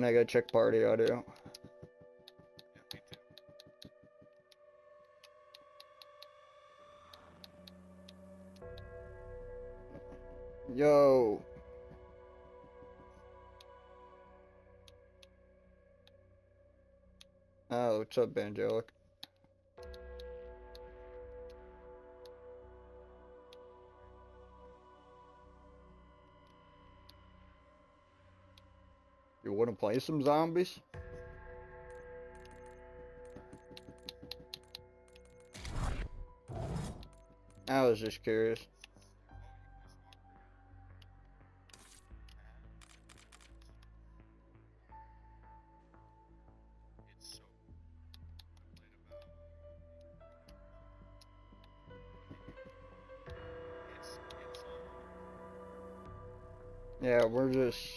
I gotta check party audio. Yo. Oh, what's up, Angelic? You wanna play some zombies? I was just curious. Yeah, we're just...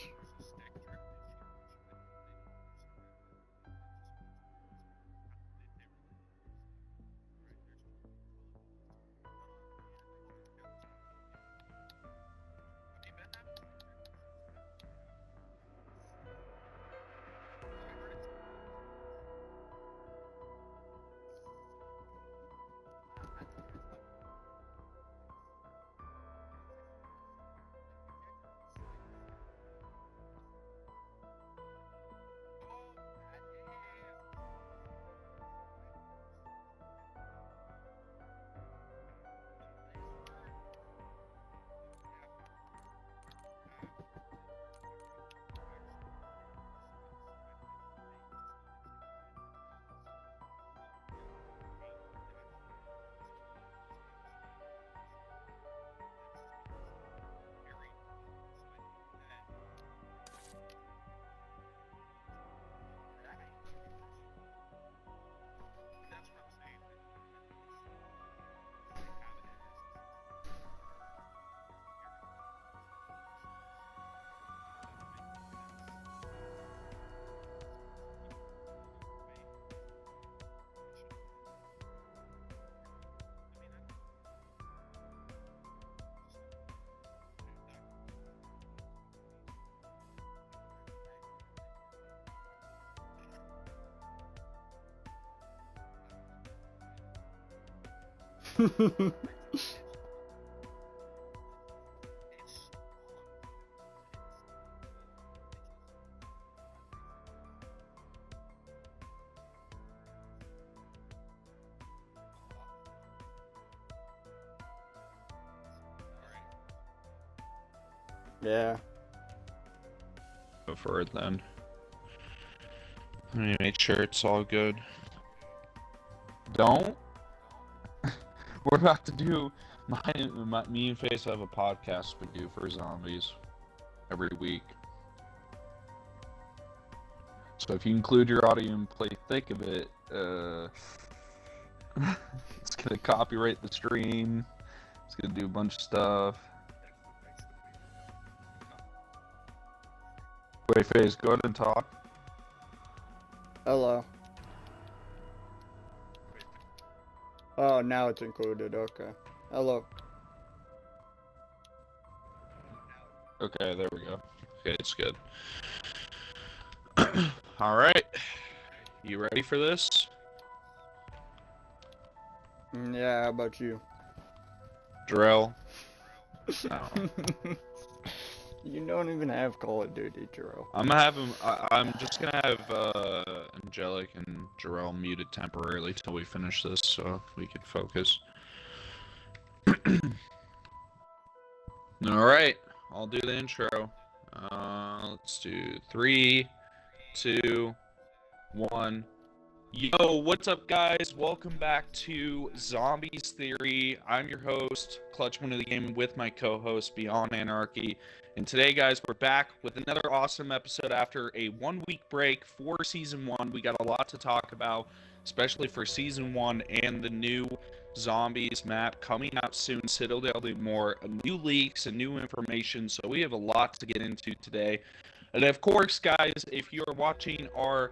Yeah. Go for it then. Let me make sure it's all good. Don't? We're about to do me and Face have a podcast we do for zombies every week. So if you include your audio and play thick of it, it's gonna copyright the stream. It's gonna do a bunch of stuff. Wait, Face, go ahead and talk. Hello. Oh, now it's included. Okay. Hello. Okay, there we go. Okay, it's good. Alright. You ready for this? Yeah, how about you? Drill. No. You don't even have Call of Duty, Jero. I'm gonna have him. I'm just gonna have Angelic and Jarrell muted temporarily till we finish this, so we can focus. All right, I'll do the intro. Let's do 3, 2, 1. Yo, what's up, guys? Welcome back to Zombies Theory. I'm your host, Clutchman of the Game, with my co-host, Beyond Anarchy. And today, guys, we're back with another awesome episode after a 1-week break for Season 1. We got a lot to talk about, especially for Season 1 and the new Zombies map coming out soon, Citadel do more, new leaks and new information. So we have a lot to get into today. And of course, guys, if you're watching our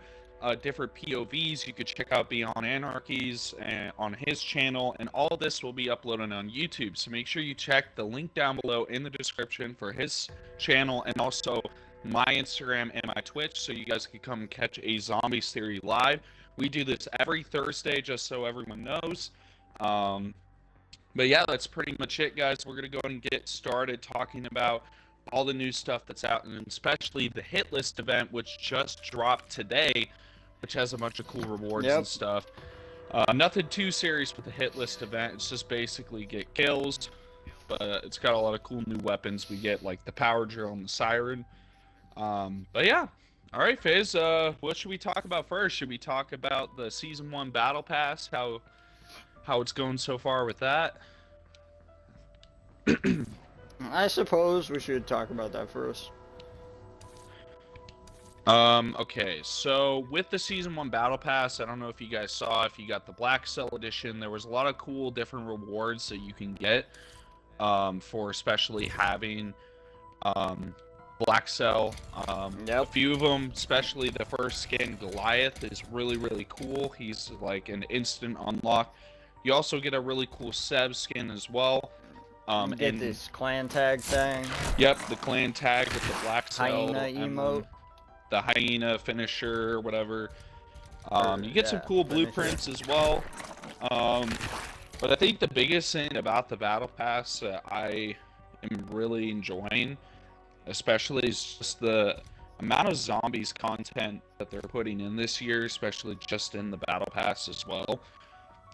different POVs, you could check out Beyond Anarchy's on his channel, and all this will be uploaded on YouTube. So make sure you check the link down below in the description for his channel, and also my Instagram and my Twitch, so you guys can come catch a Zombies Theory live. We do this every Thursday, just so everyone knows. But yeah, that's pretty much it, guys. We're going to go ahead and get started talking about all the new stuff that's out, and especially the hit list event, which just dropped today, which has a bunch of cool rewards and stuff. Nothing too serious with the hit list event. It's just basically get kills, but it's got a lot of cool new weapons. We get like the power drill and the siren. But yeah. All right, Fizz, what should we talk about first? Should we talk about the Season 1 Battle Pass, how it's going so far with that? I suppose we should talk about that first. Okay, so with the Season 1 Battle Pass, I don't know if you guys saw, if you got the Black Cell Edition, there was a lot of cool different rewards that you can get, for especially having, Black Cell. A few of them, especially the first skin, Goliath, is really, really cool. He's like an instant unlock. You also get a really cool Seb skin as well. You get this clan tag thing. Yep, the clan tag with the Black Cell. Hyena emote. The hyena finisher, whatever. You get some cool blueprints as well. But I think the biggest thing about the Battle Pass that I am really enjoying, especially, is just the amount of zombies content that they're putting in this year, especially just in the Battle Pass as well.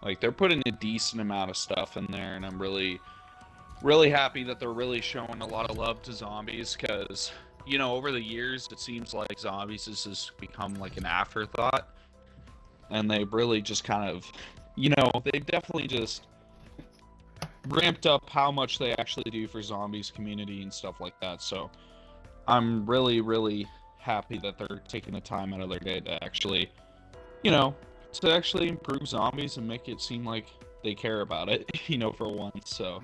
Like, they're putting a decent amount of stuff in there, and I'm really happy that they're really showing a lot of love to zombies, because, you know, over the years, it seems like zombies has just become like an afterthought, and they've really just kind of, you know, they've definitely just ramped up how much they actually do for zombies community and stuff like that. So I'm really happy that they're taking the time out of their day to actually, you know, to actually improve zombies and make it seem like they care about it, you know, for once. So,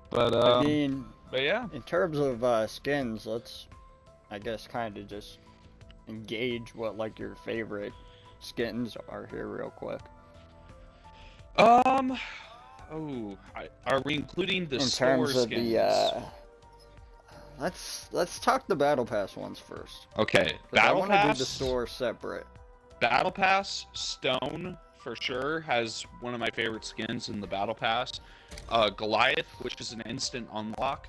but I mean, but yeah, in terms of skins, let's, I guess, kind of just engage what like your favorite skins are here real quick. Are we including the in store terms of skins? the let's talk the Battle Pass ones first. Okay, Battle Pass. I want to do the store separate. Battle Pass, Stone for sure has one of my favorite skins in the Battle Pass. Goliath, which is an instant unlock.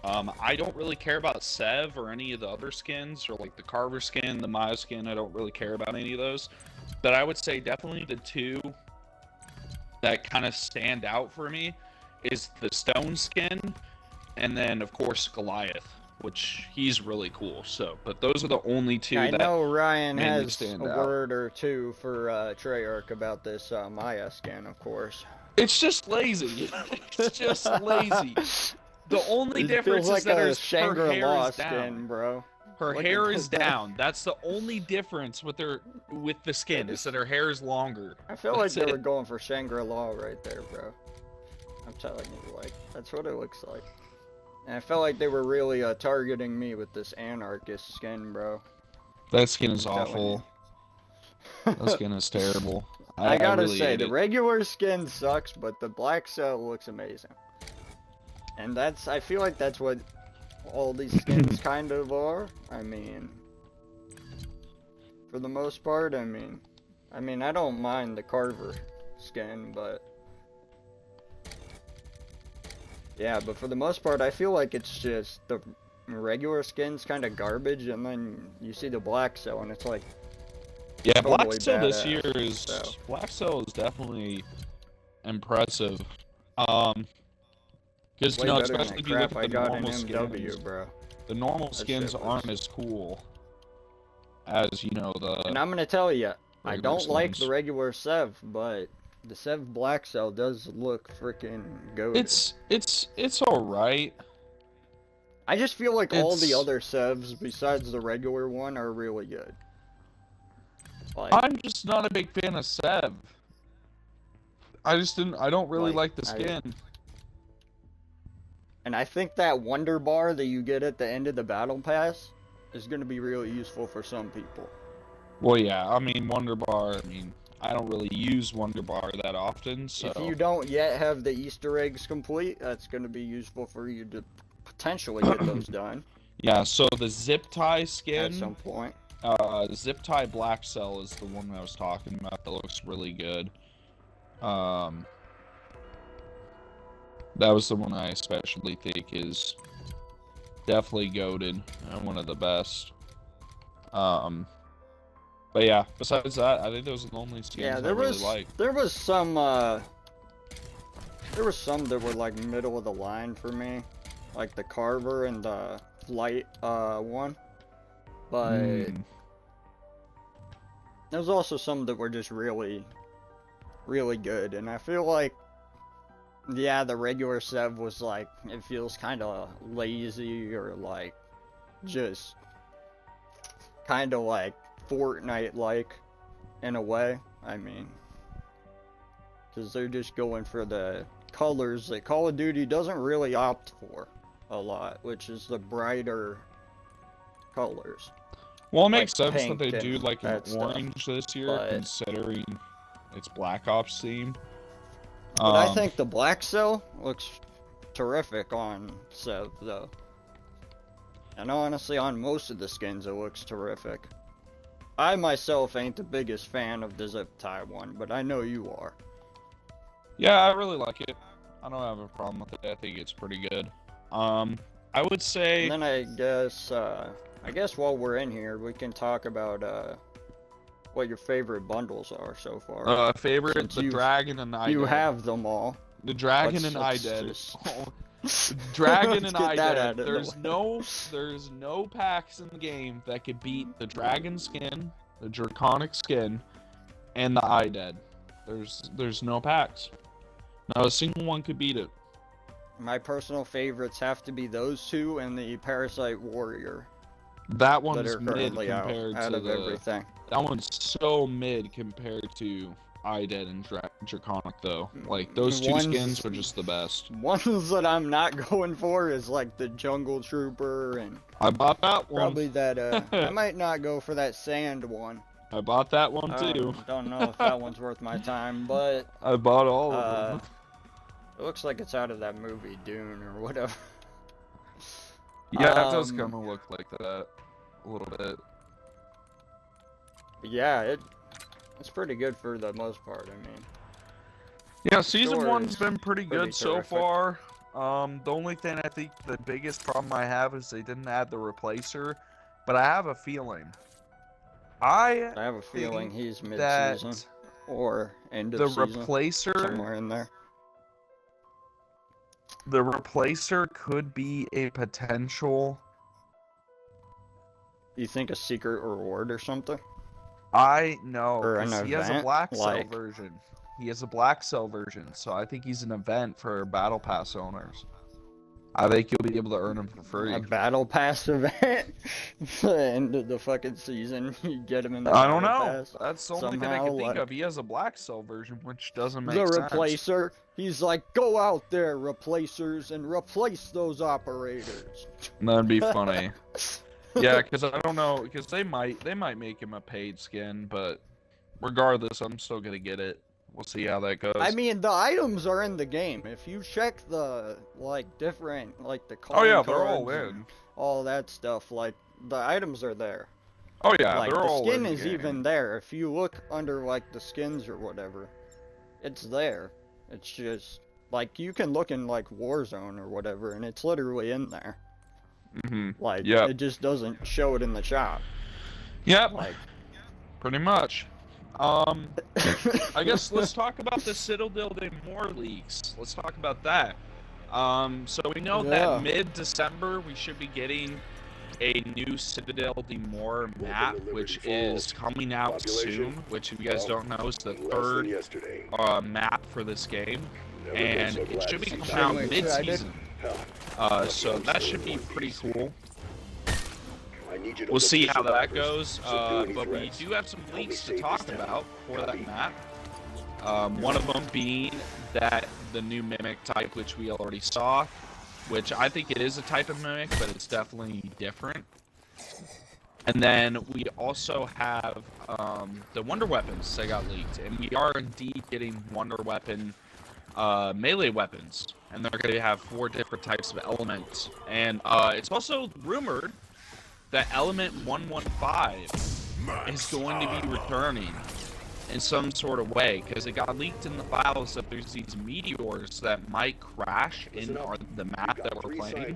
I don't really care about Sev or any of the other skins, or like the Carver skin, the Maya skin. I don't really care about any of those. But I would say definitely the two that kind of stand out for me is the Stone skin, and then of course Goliath, which he's really cool. So, but those are the only two. I know Ryan has a word or two for Treyarch about this Maya skin, of course. It's just lazy. It's just lazy. The only difference is that her hair is down, bro. Her hair is down. That's the only difference with the skin, is that her hair is longer. I feel like they were going for Shangri-La right there, bro. I'm telling you, like, that's what it looks like. And I felt like they were really targeting me with this anarchist skin, bro. That skin is awful. That skin is terrible. I gotta really say, the regular skin sucks, but the Black Cell looks amazing. And I feel like that's what all these skins kind of are. I mean, for the most part, I mean, I don't mind the Carver skin, but yeah, but for the most part, I feel like it's just the regular skin's kind of garbage, and then you see the Black Cell, and it's like, yeah, totally Black Cell this year is Black Cell is definitely impressive. Because, you know, especially if you look at the normal skins, bro. The normal skins aren't as cool as, you know, the... And I'm gonna tell you, I don't like the regular Sev, but the Sev Black Cell does look freaking good. It's alright. I just feel like all the other Sevs, besides the regular one, are really good. Like, I'm just not a big fan of Sev. I don't really like the skin. And I think that Wonder Bar that you get at the end of the Battle Pass is going to be really useful for some people. Well, yeah, I mean, Wonder Bar, I don't really use Wonder Bar that often, so... If you don't yet have the Easter eggs complete, that's going to be useful for you to potentially get those done. Yeah, so the zip tie skin, at some point. zip tie black cell is the one I was talking about that looks really good. That was the one I especially think is definitely goated and one of the best. But yeah, besides that, I think those are the only skins Yeah, I really like. there was some that were like middle of the line for me, like the Carver and the Flight one, but there's also some that were just really good, and I feel like, yeah, the regular Sev was like, it feels kind of lazy, or like just kind of like Fortnite-like in a way. I mean, because they're just going for the colors that Call of Duty doesn't really opt for a lot, which is the brighter colors. Well, it makes like sense that they pink do and like an that stuff, orange this year, but considering it's Black Ops themed. I think the black cell looks terrific on Sev, though. And honestly, on most of the skins, it looks terrific. I myself ain't the biggest fan of the zip tie one, but I know you are. Yeah, I really like it. I don't have a problem with it. I think it's pretty good. I would say. And then I guess while we're in here, we can talk about what your favorite bundles are so far. Favorite, the Dragon and I. You have them all. The Dragon and I Dead. Dragon and I Dead. There's no packs in the game that could beat the Dragon skin, the Draconic skin, and the I Dead. There's no packs. Not a single one could beat it. My personal favorites have to be those two and the Parasite Warrior. That one's mid compared out to of everything. That one's so mid compared to iDead and Draconic, though. Like, those two skins are just the best. Ones that I'm not going for is like the Jungle Trooper, and I bought that one. Probably that, I might not go for that Sand one. I bought that one too. Don't know if that one's worth my time, but I bought all of them. It looks like it's out of that movie Dune or whatever. Yeah, that does kind of look like that a little bit. Yeah, it's pretty good for the most part. I mean, yeah, season one's been pretty good so far. The only thing I think the biggest problem I have is they didn't add the replacer, but I have a feeling. I have a feeling he's mid-season or end of season. The replacer somewhere in there. The replacer could be a potential. You think a secret reward or something? I know, because he has a black cell version. He has a black cell version, so I think he's an event for Battle Pass owners. I think you'll be able to earn him for free. A Battle Pass event? End of the fucking season, you get him in the Battle Pass. That's the only thing I can think of. He has a black cell version, which doesn't make sense. The replacer, he's like, go out there, replacers, and replace those operators. That'd be funny. Yeah, because I don't know, because they might make him a paid skin, but regardless, I'm still gonna get it. We'll see how that goes. I mean, the items are in the game. If you check the, like, different, like, the oh yeah, they're all in. All that stuff, like, the items are there. Oh yeah, like, they're all in. The skin is even there. If you look under, like, the skins or whatever, it's there. It's just, like, you can look in, like, Warzone or whatever, and it's literally in there. Like, it just doesn't show it in the shop. Yep. Like, pretty much. I guess let's talk about the Citadel de More leaks. Let's talk about that. So we know that mid-December we should be getting a new Citadel de More map, which is coming out soon, which if you guys don't know is the third map for this game. And it should be coming out mid-season. So that should be pretty cool. We'll see how that goes, but we do have some leaks to talk about for that map. One of them being that the new Mimic type, which we already saw, which I think it is a type of Mimic, but it's definitely different. And then we also have the Wonder Weapons that got leaked, and we are indeed getting Wonder Weapon melee weapons, and they're going to have 4 different types of elements. And it's also rumored that element 115 is going to be returning in some sort of way, because it got leaked in the files that there's these meteors that might crash in the map that we're playing,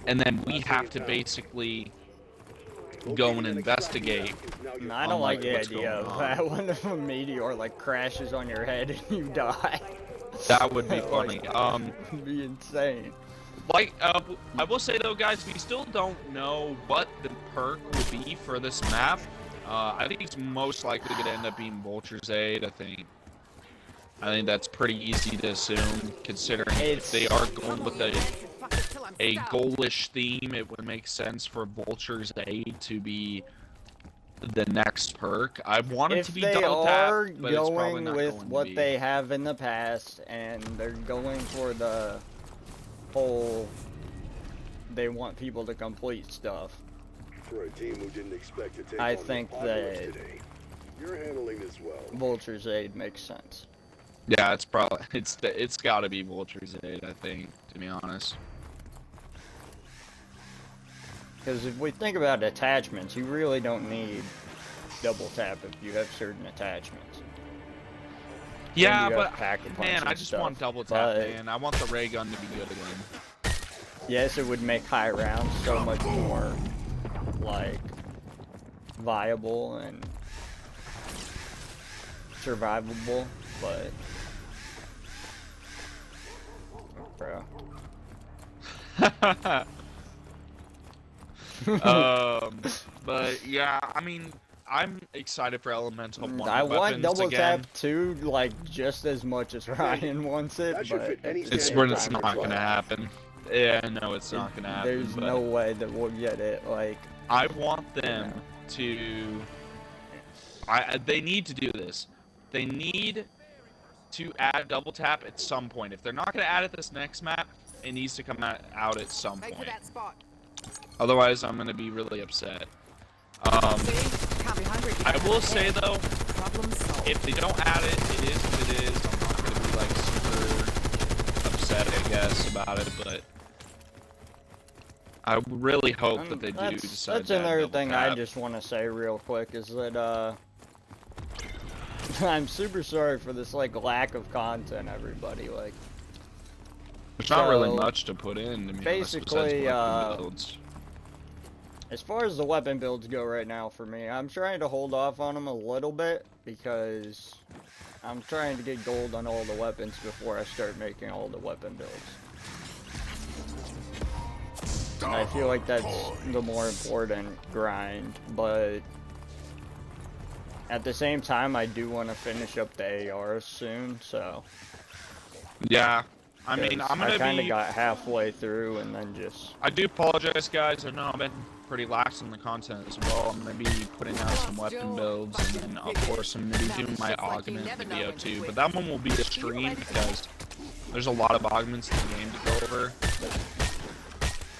and then we have to basically go and investigate. I don't like the idea of that when a meteor like crashes on your head and you die. That would be funny. It'd be insane. Like, I will say though, guys, we still don't know what the perk will be for this map. I think it's most likely going to end up being Vulture's Aid. I think that's pretty easy to assume, considering if they are going with a goalish theme, it would make sense for Vulture's Aid to be the next perk. I want it to be double tap, but it's probably not with going what to be. they have in the past, and they're going for the whole, they want people to complete stuff. For a team who didn't expect to take I on the think Apocalypse that today, you're handling this well. Vulture's Aid makes sense. Yeah, it's probably it's got to be Vulture's Aid, I think, to be honest. Because if we think about attachments, you really don't need double tap if you have certain attachments. Yeah, but pack-a-punch man, and I just stuff, want double tap, but man. I want the ray gun to be good again. yes, it would make high rounds so much more, like, viable and survivable, but bro. But yeah, I mean, I'm excited for Elemental Wonder I want Weapons double again. tap too, like just as much as Ryan wants it, That should but fit any It's standard when it's time not as well. gonna happen. Yeah, no, it's not gonna happen. There's but no way that we'll get it. Like, I want them to. They need to do this. They need to add double tap at some point. If they're not gonna add it this next map, it needs to come out at some Right point. to that spot. Otherwise, I'm gonna be really upset. See? Can't be hungry. I will say though, Problem solved. if they don't add it, it is what it is. I'm not gonna be like super upset, I guess, about it, but I really hope that they do decide that's to add another double thing tap. I just want to say real quick is that I'm super sorry for this like lack of content, everybody. Like, There's not really so, much to put in. To be basically, honest, besides weapon builds. as far as the weapon builds go right now for me, I'm trying to hold off on them a little bit because I'm trying to get gold on all the weapons before I start making all the weapon builds. And I feel like that's the more important grind, but at the same time, I do want to finish up the ARs soon, so. Yeah, I mean, I'm gonna I kind of be. got halfway through and then just. I do apologize, guys. I know I've been pretty lax on the content as well. I'm gonna be putting out some weapon builds, and then of course I'm gonna be doing my augment video too. But that one will be a stream because there's a lot of augments in the game to go over.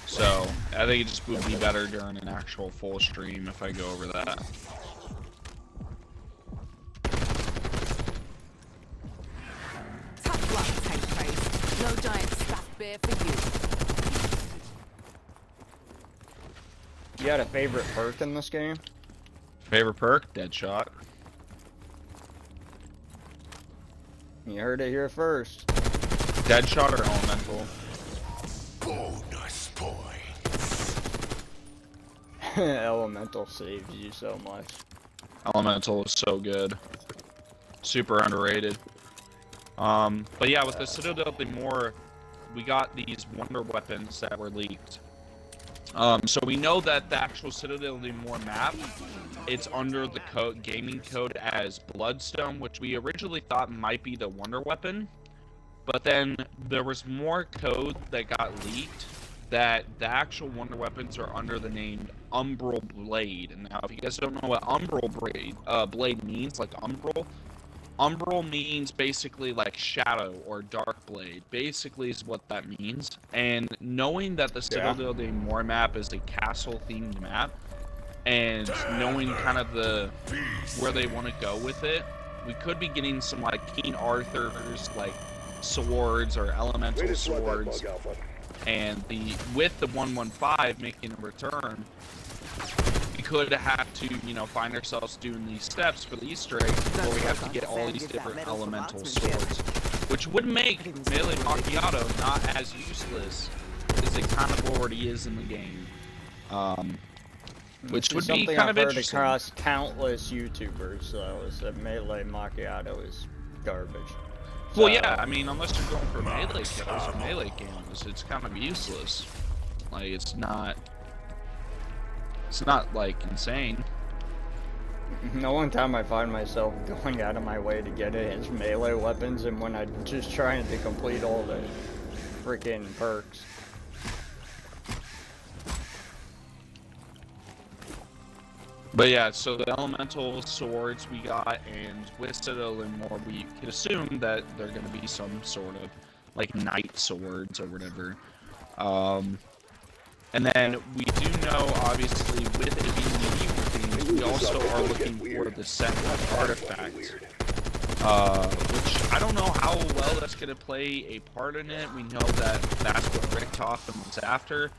So I think it just would be better during an actual full stream if I go over that. Tough luck, take face. No giant stuffed bear for you. You got a favorite perk in this game? Favorite perk? Deadshot. You heard it here first. Deadshot or elemental? Bonus points. Elemental saves you so much. Elemental is so good. Super underrated. But yeah, with the Citadel more, we got these wonder weapons that were leaked. So we know that the actual Citadel more map, it's under the gaming code as Bloodstone, which we originally thought might be the wonder weapon. But then there was more code that got leaked that the actual wonder weapons are under the name Umbral Blade. And now, if you guys don't know what Umbral Blade means, like Umbral means basically like shadow or dark blade. Basically is what that means. And knowing that the Citadel de More map is a castle-themed map, and knowing kind of where they want to go with it, we could be getting some like King Arthur's like swords or Way elemental to sweat that swords, bug, Alpha. and with the 115 making a return, we could have to, you know, find ourselves doing these steps for the Easter egg before we have to get all these different elemental swords, which would make melee macchiato not as useless as it kind of already is in the game. Which would be something kind I've of heard interesting. across countless YouTubers, though, is that melee macchiato is garbage. Well, yeah, I mean, unless you're going for melee kills or melee kills, it's kind of useless. Like, it's not like insane. The one time I find myself going out of my way to get it is melee weapons, and when I'm just trying to complete all the freaking perks. But yeah, so the elemental swords we got, and with Citadel and more, we could assume that they're going to be some sort of like knight swords or whatever. And then we do know, obviously, with it being medieval themes, we also are looking for the Sentinel artifact, which I don't know how well that's going to play a part in it. We know that that's what Richtofen was after.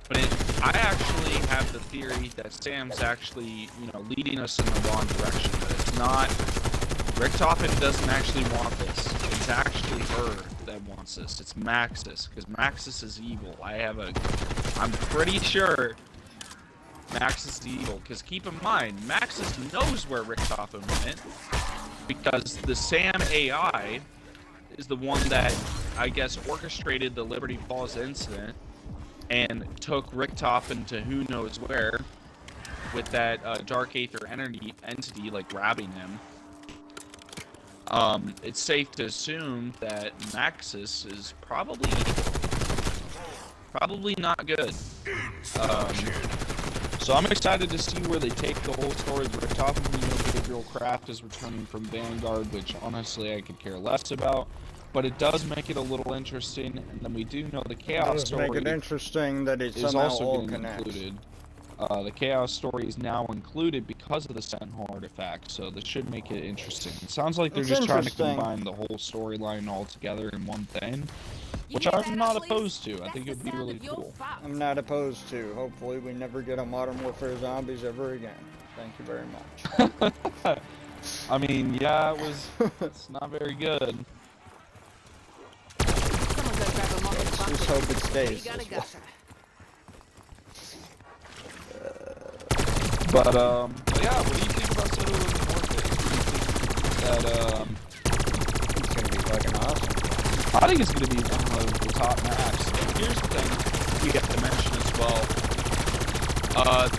But I actually have the theory that Sam's actually, you know, leading us in the wrong direction. That it's not, Richtofen doesn't actually want this. It's actually her that wants this. It's Maxis, because Maxis is evil. I'm pretty sure Maxis is evil, because keep in mind, Maxis knows where Richtofen went, because the Sam AI is the one that, I guess, orchestrated the Liberty Falls incident, and took Richtofen to who knows where with that Dark Aether entity like grabbing him. It's safe to assume that Maxis is probably not good. So I'm excited to see where they take the whole story of Richtofen. We know Gabriel Kraft is returning from Vanguard, which honestly I could care less about. But it does make it a little interesting, and then we do know the Chaos story Make it interesting that it's is somehow also all getting connects. included. The Chaos story is now included because of the Sentinel artifact, so this should make it interesting. It sounds like they're It's just trying to interesting. combine the whole storyline all together in one thing, which You hear I'm that, not Ashley? opposed to. I That's think the it would be sound really of your cool. farts. I'm not opposed to. Hopefully we never get a Modern Warfare Zombies ever again. Thank you very much. I mean, yeah, it's not very good. Someone go grab a mop and Let's just bucket. hope it You stays got a this way. gusher. But yeah, what do you think about Citadel and the North? It's gonna be fucking awesome. I think it's going to be one of the top maps. Here's the thing we have to mention as well.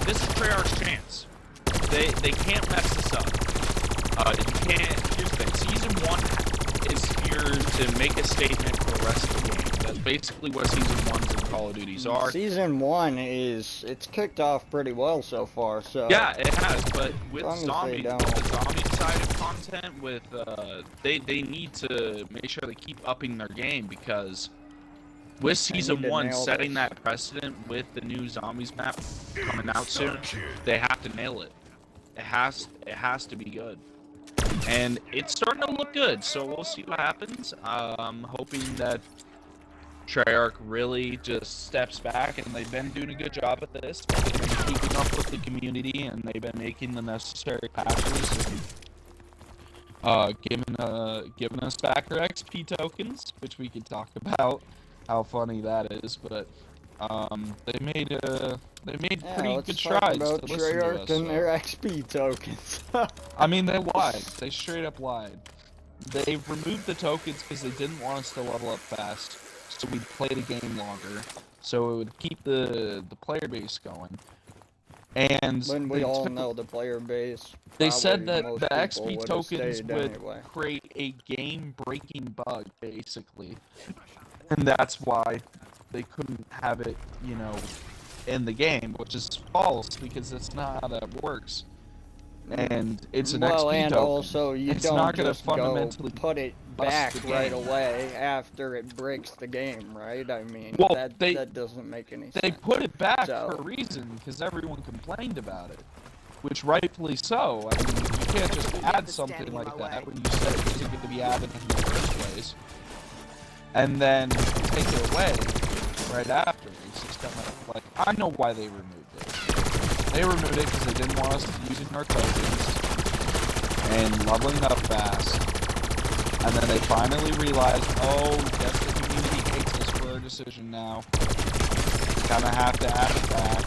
This is Treyarch's chance. They can't mess this up. You can't. Here's the thing. Season 1 is here to make a statement for the rest of the game. That's basically what Season 1s in Call of Duties are. Season 1 it's kicked off pretty well so far, so... Yeah, it has, but with As long as they zombies, don't- with the zombie side of content, with they need to make sure they keep upping their game, because with Season need to 1 nail setting this. that precedent with the new zombies map coming out soon, they have to nail it. It has to be good. And it's starting to look good, so we'll see what happens. I'm hoping that Treyarch really just steps back, and they've been doing a good job at this. They've been keeping up with the community, and they've been making the necessary patches, and giving us back our XP tokens, which we could talk about how funny that is. But they made pretty let's good talk strides about to listen to Treyarch us. and So. their XP tokens. I mean, they lied. They straight up lied. They removed the tokens because they didn't want us to level up fast, so we'd play the game longer, so it would keep the player base going. And When we they all took- know the player base. they said probably that most the people XP would've tokens stayed would anyway. create a game-breaking bug, basically, and that's why they couldn't have it, you know, in the game, which is false because that's not how that works. And it's an Well, XP and token. also you It's don't not gonna just go fundamentally put it bust back the right game. away after it breaks the game, right? I mean, Well, that doesn't make any They sense. put it back So- for a reason, because everyone complained about it. Which rightfully so. I mean, you can't just add something like that when you said it wasn't going to be added in the first place. and then take it away right after. It's just kind of like, I know why they removed it. They removed it because they didn't want us using our tokens and leveling up fast. And then they finally realized, oh, guess the community hates us for our decision now. We kind of have to add it back.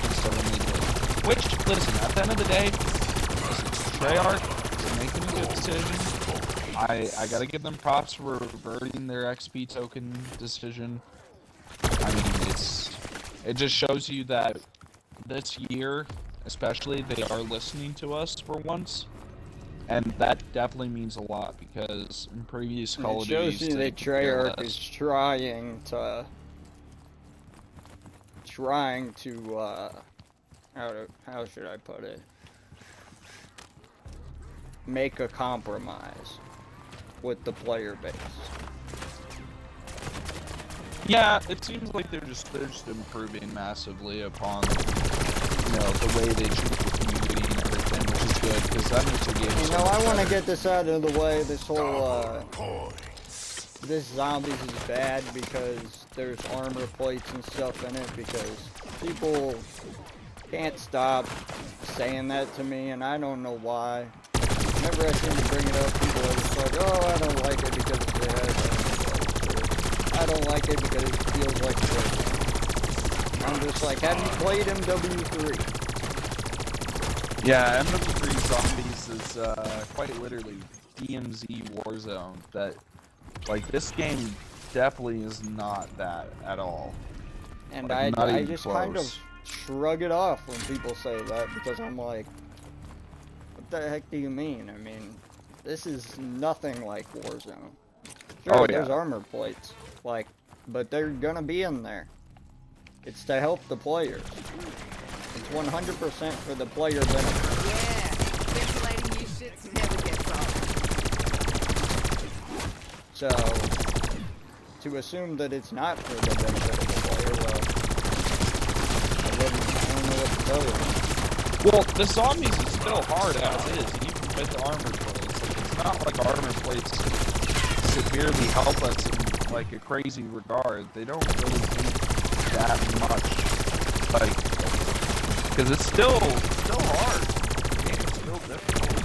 And so then they did. Which, listen, at the end of the day, Treyarch is making a good decision. I gotta give them props for reverting their XP token decision. I mean, it just shows you that this year, especially, they are listening to us for once. And that definitely means a lot, because in previous Call of Duty, it shows you that Treyarch is trying to how should I put it? Make a compromise with the player base. Yeah, it seems like they're just improving massively upon, the way they treat the community and everything, which is good, because that makes the game I want to get this out of the way. This whole this zombies is bad because there's armor plates and stuff in it, because people can't stop saying that to me, and I don't know why. Whenever I seem to bring it up, people are just like, oh, I don't like it because it has armor plates. I don't like it because it feels like shit. I'm just like, have you played MW3? Yeah, MW3 Zombies is quite literally DMZ Warzone. That, like, this game definitely is not that at all. And like, I just kind of shrug it off when people say that, because I'm like, what the heck do you mean? I mean, this is nothing like Warzone. Sure, there's armor plates, like, but they're gonna be in there. It's to help the players. It's 100% for the player benefit. Yeah, ventilating new shits never gets old. So, to assume that it's not for the benefit of the player, well, I don't know what to tell you. Well, the zombies is still hard as is, even with the armor plates. Like, it's not like armor plates severely help us in, like, a crazy regard. They don't really do that much. Like, because it's still hard. The game is still difficult.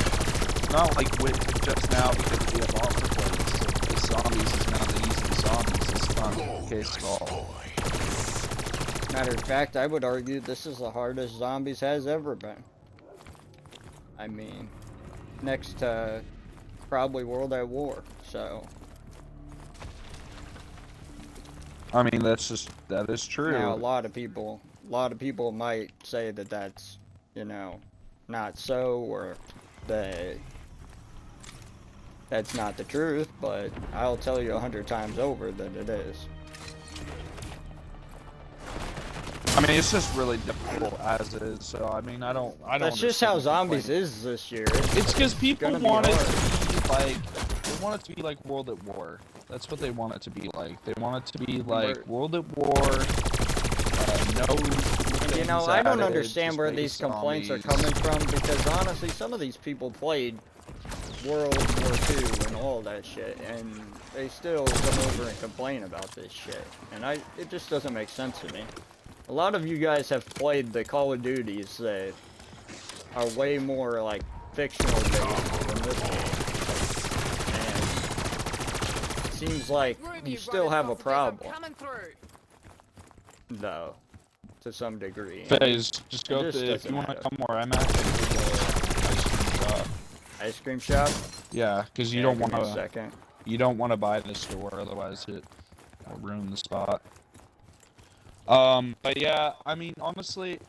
It's not like with just now because we have armor plates. So the zombies is now the easy zombies. It's not the case at all. Matter of fact, I would argue this is the hardest Zombies has ever been. I mean, next to probably World at War, so. I mean, that is true. Now, a lot of people might say that that's, not so, or that's not the truth, but I'll tell you 100 times over that it is. I mean, it's just really difficult as is. So I mean, I don't. That's just how Zombies is this year. It's because people want it to be like, they want it to be like World at War. That's what they want it to be like. They want it to be like World at War. I don't understand where these complaints are coming from, because honestly, some of these people played World War II and all that shit, and they still come over and complain about this shit. And it just doesn't make sense to me. A lot of you guys have played the Call of Duties that are way more, like, fictional based than this game. And it seems like you still have a problem, though, to some degree. Phase, just go if you want to come where I'm at, ice cream shop. Ice cream shop? Yeah, because you don't want to. Second. You don't want to buy the store, otherwise it will ruin the spot. But yeah, I mean, honestly,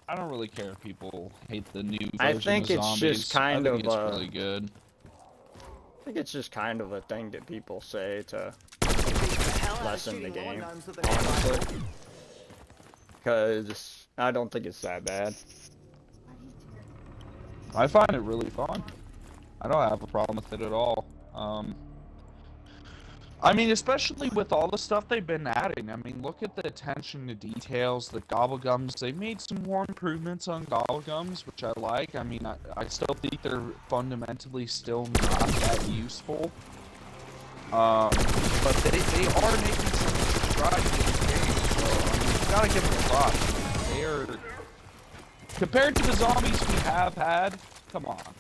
I don't really care if people hate the new version I think of it's Zombies. just kind of it's really good. I think it's just kind of a thing that people say to lessen the game, honestly. Because I don't think it's that bad. I find it really fun. I don't have a problem with it at all. I mean, especially with all the stuff they've been adding. I mean, look at the attention to details, the gobblegums. They've made some more improvements on gobblegums, which I like. I mean, I still think they're fundamentally still not that useful. But they are making some strides in the game, so I mean, you gotta give them props. They are, compared to the zombies we have had, come on.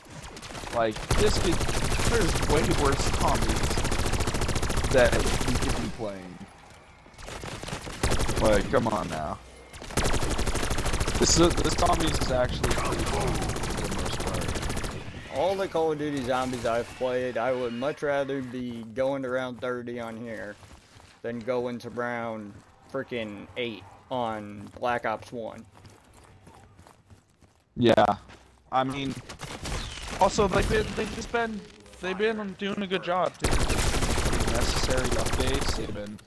Like, there's way worse zombies that we could be playing. Like, come on now. This zombies is actually pretty cool for the most part. All the Call of Duty zombies I've played, I would much rather be going to round 30 on here than going to round freaking 8 on Black Ops 1. Yeah, I mean, also they've been doing a good job taking necessary updates. They've been,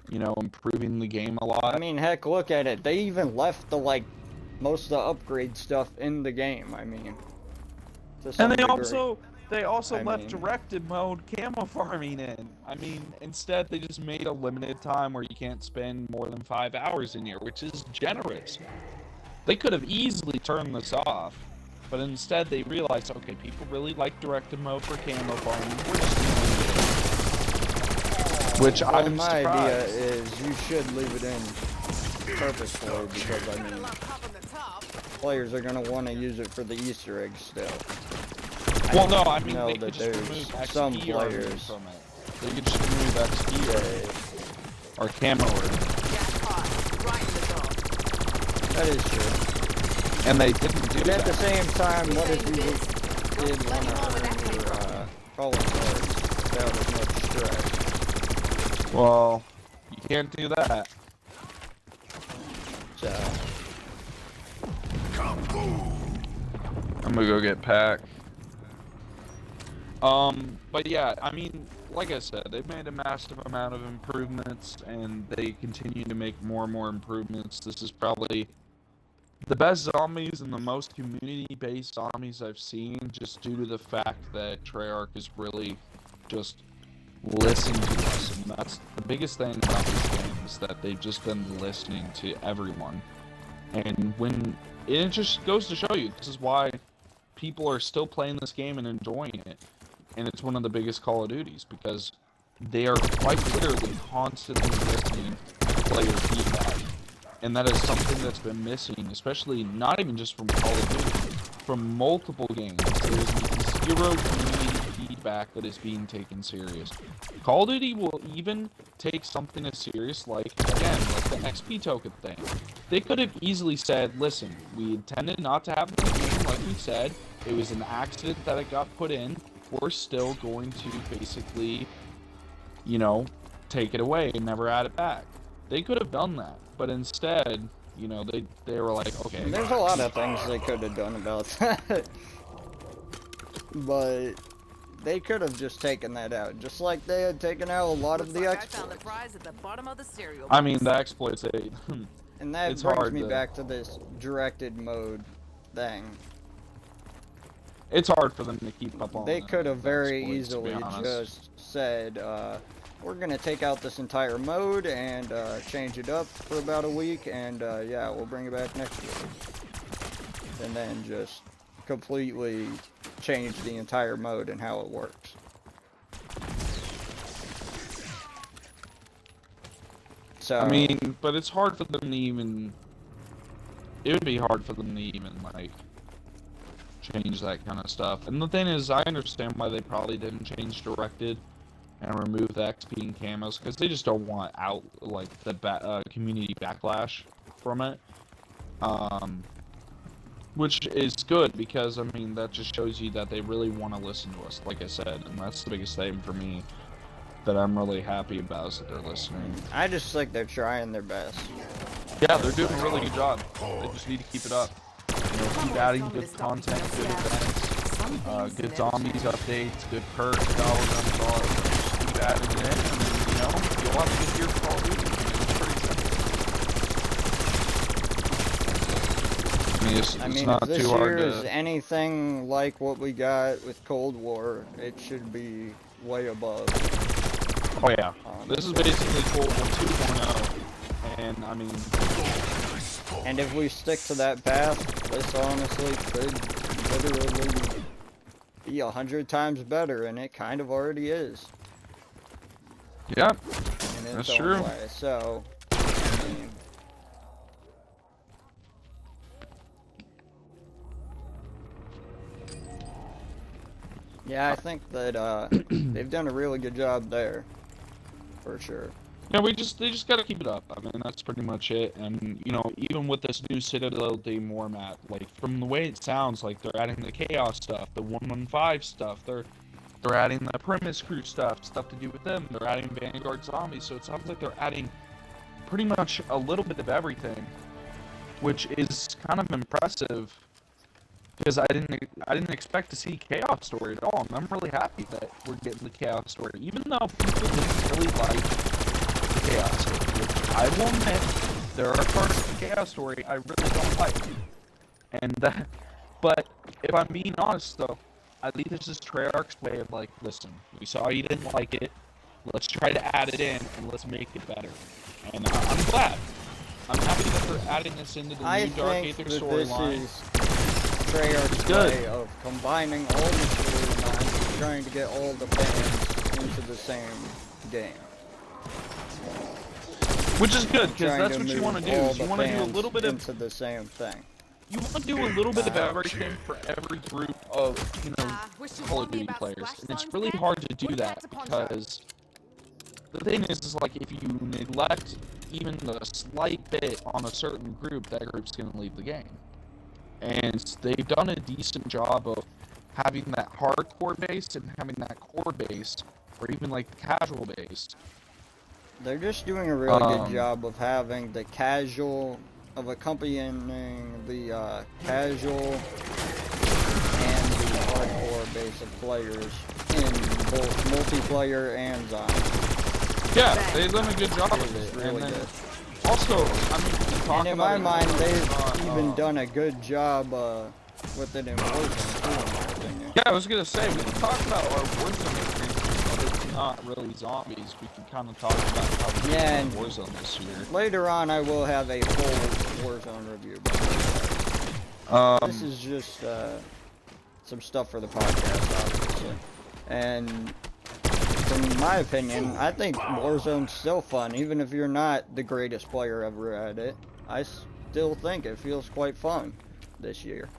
you know, improving the game a lot. I mean, heck, look at it. They even left the, like, most of the upgrade stuff in the game, I mean. And they also left mean, directed mode camo farming in. I mean, instead they just made a limited time where you can't spend more than 5 hours in here, which is generous. They could have easily turned this off, but instead they realized, okay, people really like directed mode for camo farming. We're just doing it. Which I'm my surprised. idea is you should leave it in purposefully because, I mean, players are going to want to use it for the Easter eggs still. Well, no, I mean, know they that could just remove there's XP some or players from it. They could just remove XP or camo that is true. and they didn't do But that. at the same time, what if you did want to earn your calling cards without as much stress? Well, you can't do that. So, I'm gonna go get Pack. But yeah, I mean, like I said, they've made a massive amount of improvements, and they continue to make more and more improvements. This is probably the best zombies and the most community-based zombies I've seen, just due to the fact that Treyarch is really just listening to us, and that's the biggest thing about this game, is that they've just been listening to everyone. And it just goes to show you, this is why people are still playing this game and enjoying it. And it's one of the biggest Call of Duties, because they are quite literally constantly listening to player feedback. And that is something that's been missing, especially not even just from Call of Duty, from multiple games. There's zero community feedback that is being taken serious. Call of Duty will even take something as serious like, again, like the XP token thing. They could have easily said, listen, we intended not to have the game, like we said. It was an accident that it got put in. We're still going to basically, you know, take it away and never add it back. They could have done that, but instead, you know, they were like, okay. there's a lot of things they could have done about that. But they could have just taken that out, just like they had taken out a lot of the exploits. I mean, the exploits, And that it's brings hard me to- back to this directed mode thing. it's hard for them to keep up on. They could have very exploits, to be easily honest. just said, we're gonna take out this entire mode and change it up for about a week, and yeah, we'll bring it back next week. And then just completely change the entire mode and how it works. So I mean, but it's hard for them to even. It would be hard for them to even like change that kind of stuff. And the thing is, I understand why they probably didn't change directed and remove the XP and camos, because they just don't want out like the community backlash from it. Which is good, because I mean that just shows you that they really want to listen to us, like I said, and that's the biggest thing for me that I'm really happy about, is that they're listening. I just think they're trying their best. Yeah, they're doing a really good job. They just need to keep it up. You know, keep adding good content, good events, good zombies updates, good perks, dollar guns, all that. Just keep adding it in, and you know, you'll have to get your Call of Duty. It's pretty simple. I mean, it's I mean, not if this too hard year is to. anything like what we got with Cold War, it should be way above. Oh yeah, this is basically Cold War 2.0, and I mean. And if we stick to that path, this honestly could literally be 100 times better, and it kind of already is. Yeah, in its that's own true. way. So, I mean, yeah, I think that they've done a really good job there, for sure. Yeah, they just gotta keep it up. I mean, that's pretty much it. And you know, even with this new Citadel Day format, like from the way it sounds, like they're adding the Chaos stuff, the 115 stuff. They're adding the Premise Crew stuff to do with them. They're adding Vanguard Zombies. So it sounds like they're adding pretty much a little bit of everything, which is kind of impressive. Because I didn't expect to see Chaos Story at all. And I'm really happy that we're getting the Chaos Story, even though people didn't really like Chaos Story. Which I will admit, there are parts of the Chaos Story I really don't like. And but if I'm being honest though, I think this is Treyarch's way of like, listen, we saw you didn't like it, let's try to add it in and let's make it better. And I'm glad. I'm happy that they're adding this into the new Dark Aether storyline. Treyarch's way of combining all the storylines and trying to get all the fans into the same game. Which is good, because Trying that's to what you move want to do. all Is you the want to do a fans little bit of into the same thing. you want to do a little bit of everything for every group of Call of Duty players, and it's really hard to do that because the thing is like if you neglect even the slight bit on a certain group, that group's going to leave the game. And they've done a decent job of having that hardcore base and having that core base, or even like the casual base. They're just doing a really good job of having the casual, of accompanying the casual and the hardcore base of players in both multiplayer and zombies. Yeah, they've done a good job of it. Really good. Also, I mean, and in my mind, they've even done a good job with it in Warzone too, in my opinion. Yeah, I was gonna say, we can talk about our Warzone experience, but it's not really zombies. We can kind of talk about how we and Warzone this year. Later on, I will have a full Warzone review. This is just some stuff for the podcast, obviously. And in my opinion, I think Warzone's still fun, even if you're not the greatest player ever at it. I still think it feels quite fun this year.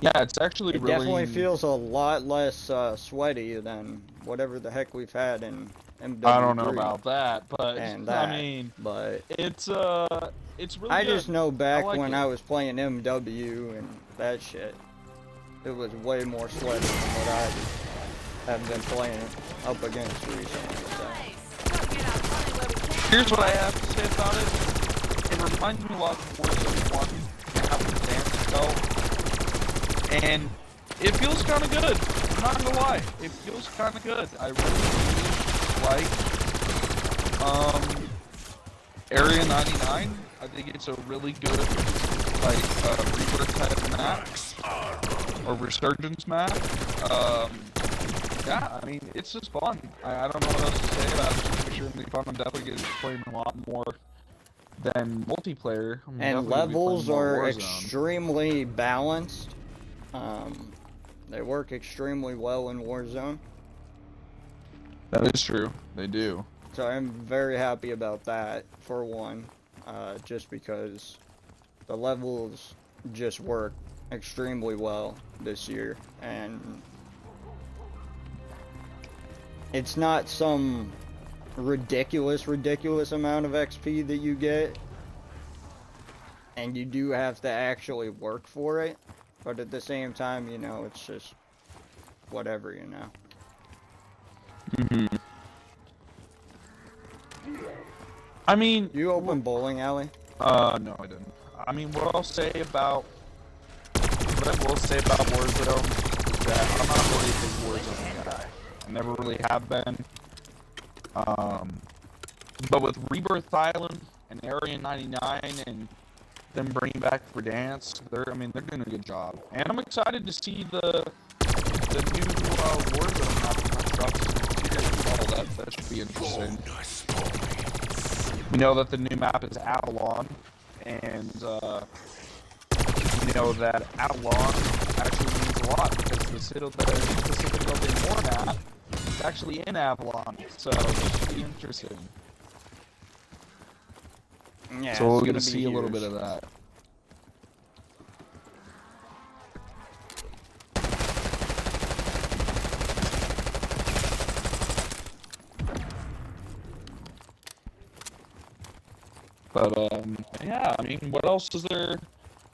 Yeah, it's actually it definitely feels a lot less sweaty than whatever the heck we've had in MW3. I don't know about that, but I mean, but it's really I good. just know back when it. I was playing MW and that shit, it was way more sweaty than what I have been playing up against recently. So. Here's what I have to say about it. It reminds me a lot of Warzone 1 having Dance Belt. And it feels kind of good. I'm not gonna lie. It feels kind of good. I really like Area 99. I think it's a really good like rebirth type map or resurgence map. Yeah, I mean it's just fun. I don't know what else to say about it. It's extremely fun. I'm definitely getting playing a lot more than multiplayer. And levels are extremely balanced. They work extremely well in Warzone. That is true. They do. So I'm very happy about that, for one. Just because the levels just work extremely well this year. And it's not some ridiculous amount of XP that you get. And you do have to actually work for it. But at the same time, you know, it's just whatever, you know. Mm-hmm. I mean... You open bowling alley? No, I didn't. I mean, what I will say about Warzone is that I'm not really a big Warzone guy. I never really have been. But with Rebirth Island and Area 99 and them bringing back Verdansk, they're doing a good job. And I'm excited to see the new Warzone map that drops next year. That should be interesting. We know that the new map is Avalon, and we know that Avalon actually means a lot because the Citadel Day map is actually in Avalon, so it should be interesting. Yeah, So we're it's gonna see a little huge. bit of that. But yeah, I mean, what else is there?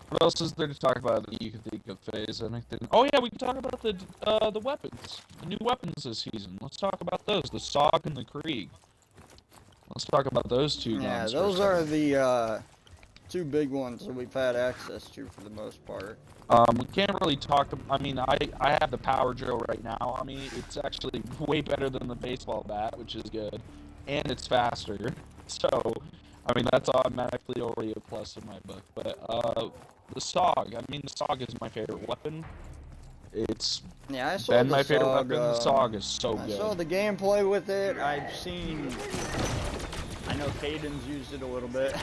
What else is there to talk about that you can think of, FaZe? Anything? Oh yeah, we can talk about the weapons, the new weapons this season. Let's talk about those, the SOG and the Krieg. Let's talk about those two Yeah, guns. those for a are second. the two big ones that we've had access to for the most part. We can't really talk. I mean, I have the Power Drill right now. I mean, it's actually way better than the baseball bat, which is good, and it's faster. So, I mean, that's automatically already a plus in my book. But the SOG. I mean, the SOG is my favorite weapon. It's Yeah, I saw been the my favorite SOG. weapon. The SOG is so I good. saw the gameplay with it. I've seen. I know Caden's used it a little bit.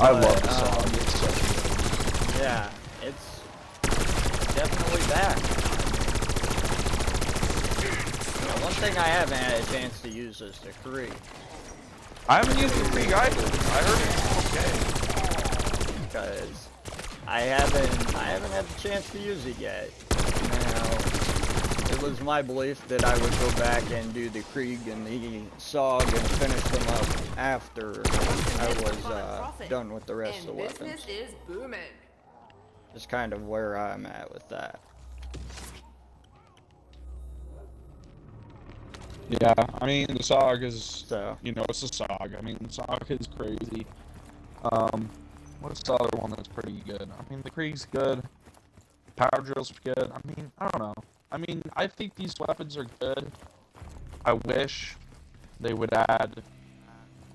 I love the SOG. It's so good. Yeah, it's definitely back. One thing I haven't had a chance to use is the Krieg. I haven't used the Krieg either. I heard it's okay. Because I haven't had the chance to use it yet. Now, it was my belief that I would go back and do the Krieg and the SOG and finish them up after I was done with the rest of the weapons. Business is booming. It's kind of where I'm at with that. Yeah, I mean, the SOG is, So, you know, it's a SOG. I mean, the SOG is crazy. What's the other one that's pretty good? I mean, the Krieg's good. Power Drill's good. I mean, I don't know. I mean, I think these weapons are good. I wish they would add,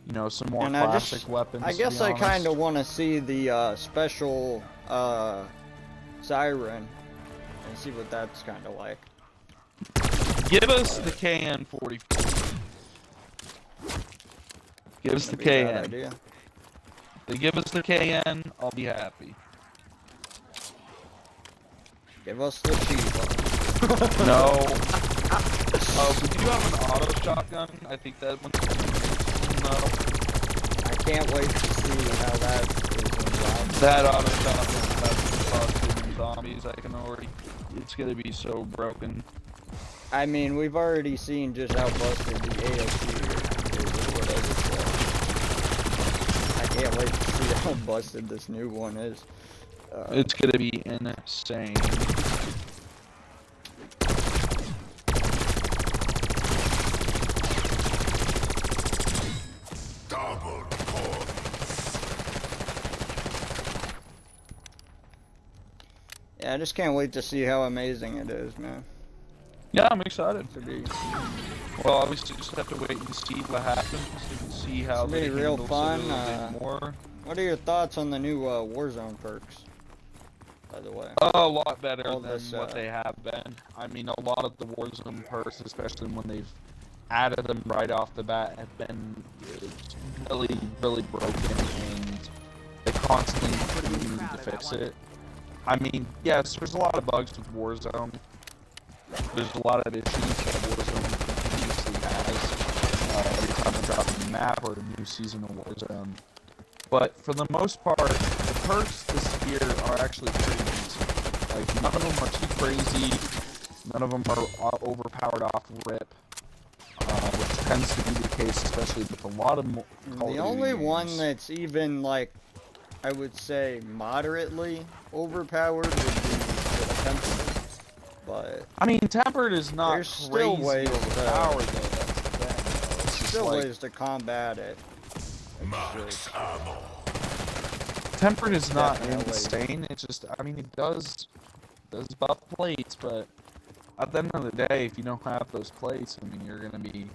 you know, some more and classic weapons. I guess I kind of want to see the special siren and see what that's kind of like. Give us the KN-44. Give us the That'd be a bad KN. idea. If they give us the KN, I'll be happy. Give us the Shiva. No. We do have an auto shotgun. I think that one's no. I can't wait to see how that is involved. That auto shotgun, that's busted in zombies. I can already. It's gonna be so broken. I mean, we've already seen just how busted the AOC is or whatever, so I can't wait to see how busted this new one is. It's gonna be insane. Double points. Yeah, I just can't wait to see how amazing it is, man. Yeah, I'm excited. To be, Well, obviously, just have to wait and see what happens and see how It's they gonna be real handle it fun, a little bit more. what are your thoughts on the new Warzone perks, by the way? A lot better All than this, what they have been. I mean, a lot of the Warzone perks, especially when they've added them right off the bat, have been really, really broken, and they constantly need to fix it. I mean, yes, there's a lot of bugs with Warzone. There's a lot of issues that Warzone continuously has every time they drop a new map or a new season of Warzone. But for the most part, the perks this year are actually pretty decent. Like, none of them are too crazy. None of them are overpowered off rip, which tends to be the case, especially with a lot of The only one that's even, like, I would say moderately overpowered would be the Temple. But I mean, tempered is not there's still crazy ways overpowered, though. That's the thing, though. It's just still like, ways to combat it. Max ammo. tempered is not Definitely. insane. It's just, I mean, it does buff plates, but at the end of the day, if you don't have those plates, I mean, you're gonna be,